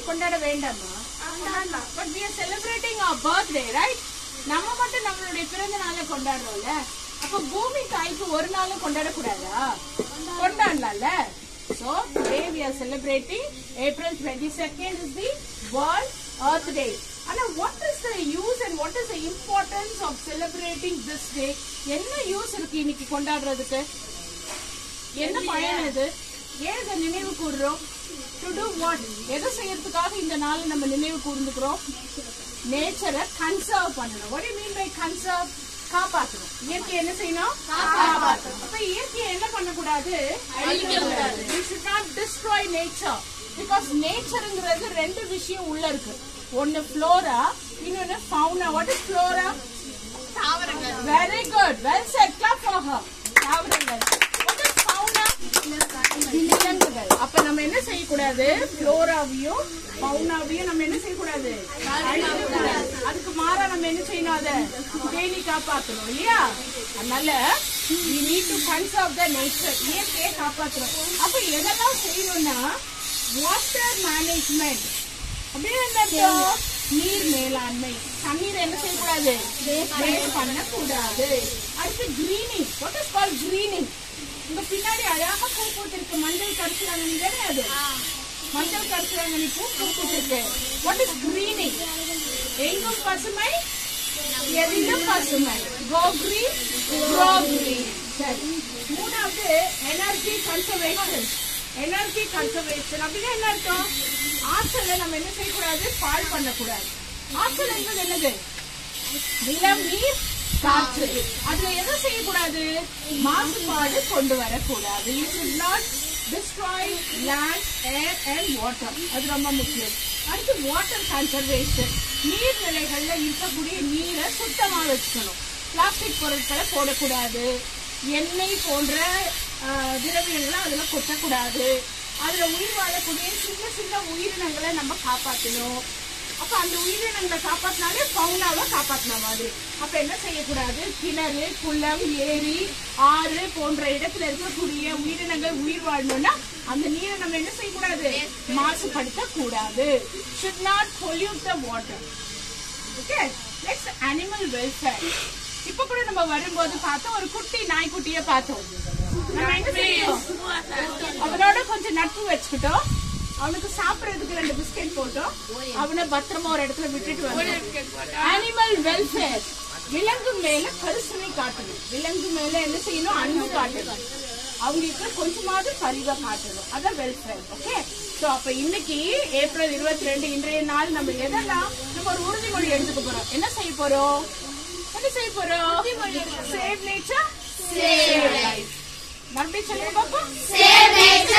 கொண்டாட வேண்டாமா? But we are celebrating our birthday, right? நம்ம மட்டும் நம்மளுடைய பிறந்த நாளை கொண்டாடுறோம்ல, அப்ப பூமி தாய்க்கு ஒரு நாளும் கொண்டாட கூடாதா? கொண்டாடலாம்ல. So today we are celebrating April 22nd is the World Earth Day. And what is the use and what is the importance of celebrating this day? என்ன யூஸ் இருக்கு இன்னைக்கு கொண்டாடுறதுக்கு? என்ன பயன் இது? ஏன் இதை நினைவு கூறுறோம்? To do what? எதை செய்யறதுக்காக இந்த நாளை நம்ம நினைவு கூர்ந்துக்கிறோம்? நேச்சரை கன்சர்வ் பண்ணணும். What do you mean by conserve? காப்பாற்றணும். இயற்கை என்ன செய்யணும்? காப்பாற்றணும். அப்ப இயற்கையை என்ன பண்ணக்கூடாது? அழிக்கக்கூடாது. We should not destroy nature. Because நேச்சர்ங்கிறது ரெண்டு விஷயம் உள்ள இருக்கு. ஒன்னு flora, இன்னொன்னு fauna. What is flora? தாவரங்கள். Very good. Well said. Clap for her. தாவரங்கள். What is fauna? விலங்குகள். அப்ப நம்ம என்ன செய்யக்கூடாது? ஃப்ளோராவையும் ஃபவுனாவையும் நம்ம என்ன செய்யக்கூடாது? அழிக்கக்கூடாது. அதுக்கு மாறா நம்ம என்ன செய்யணும்? அதை பேணி காப்பாற்றணும் இல்லையா? அதனால we need to conserve the nature. இயற்கையை காப்பாற்றணும். அப்ப எதெல்லாம் செய்யணும்னா வாட்டர் மேனேஜ்மெண்ட் அப்படியே நீர் மேலாண்மை. தண்ணீர் என்ன செய்யக்கூடாது? வேஸ்ட் பண்ணக்கூடாது. அடுத்து greening. What is called greening? உங்க பின்னாடி அழகா பூ பூத்திருக்கு. மஞ்சள் கரிசலாங்கண்ணி தானே அது? மஞ்சள் கரிசலாங்கண்ணி பூ பூத்திருக்கு. What is greening? எங்கும் பசுமை, எதிலும் பசுமை. Go green, grow green. சரி. மூணாவது எனர்ஜி கன்சர்வேஷன். எனர்ஜி கன்சர்வேஷன் அப்படின்னா என்ன அர்த்தம்? ஆற்றலை நம்ம என்ன செய்யக்கூடாது? பாழ் பண்ணக்கூடாது. ஆற்றல் என்பது என்னது? நிலம், நீர், காற்று. அதுல எதை செய்யக்கூடாது? மாசுபாடு கொண்டு வரக்கூடாது. You should not destroy land, air and water. அது ரொம்ப முக்கியம். அடுத்து வாட்டர் கன்சர்வேஷன். நீர்நிலைகள்ல இருக்கக்கூடிய நீரை சுத்தமா வச்சுக்கணும். பிளாஸ்டிக் பொருட்களை போடக்கூடாது. எண்ணெய் போன்ற திரவியங்களை அதுல கொட்டக்கூடாது. அதுல உயிர் வாழக்கூடிய சின்ன சின்ன உயிரினங்களை நம்ம காப்பாற்றணும். அப்ப அந்த உயிரினங்களை காப்பாத்தினாலே ஃபவுனாவை காப்பாத்தின மாதிரி. அப்ப என்ன செய்யக்கூடாது? கிணறு, குளம், ஏரி, ஆறு போன்ற இடத்துல இருக்கக்கூடிய உயிரினங்கள் உயிர் வாழணும்னா அந்த நீரை நம்ம என்ன செய்யக்கூடாது? மாசுபடுத்த கூடாது. should not pollute the water. Okay, next animal welfare. இப்ப கூட நம்ம வரும்போது பார்த்தோம், ஒரு குட்டி நாய்க்குட்டிய பார்த்தோம். நம்ம என்ன செய்யணும்? அவனோட கொஞ்சம் நட்பு வச்சுக்கிட்டோம். அவனுக்கு சாப்பிடறதுக்கு 2 பிஸ்கெட் போட்டோம். அவனை பத்திரமா ஒரு இடத்துல விட்டுட்டு வந்தோம். Animal welfare. விலங்கு மேல கரிசனை காட்டணும். விலங்கு மேல என்ன செய்யணும்? அன்பு காட்டணும். அவங்களுக்கு கொஞ்சமாவது பரிவை காட்டணும். அதான் வெல்ஃபேர். ஓகே. சோ அப்ப இன்னைக்கு ஏப்ரல் 22 இன்றைய நாள் நம்ம எதெல்லாம் நம்ம ஒரு உறுதிமொழி எடுத்துக்க போறோம். என்ன செய்ய போறோம்? என்ன செய்ய போறோம்? Save nature, save life. மறுபடியும் சொல்லுங்க பாப்பா. Save nature.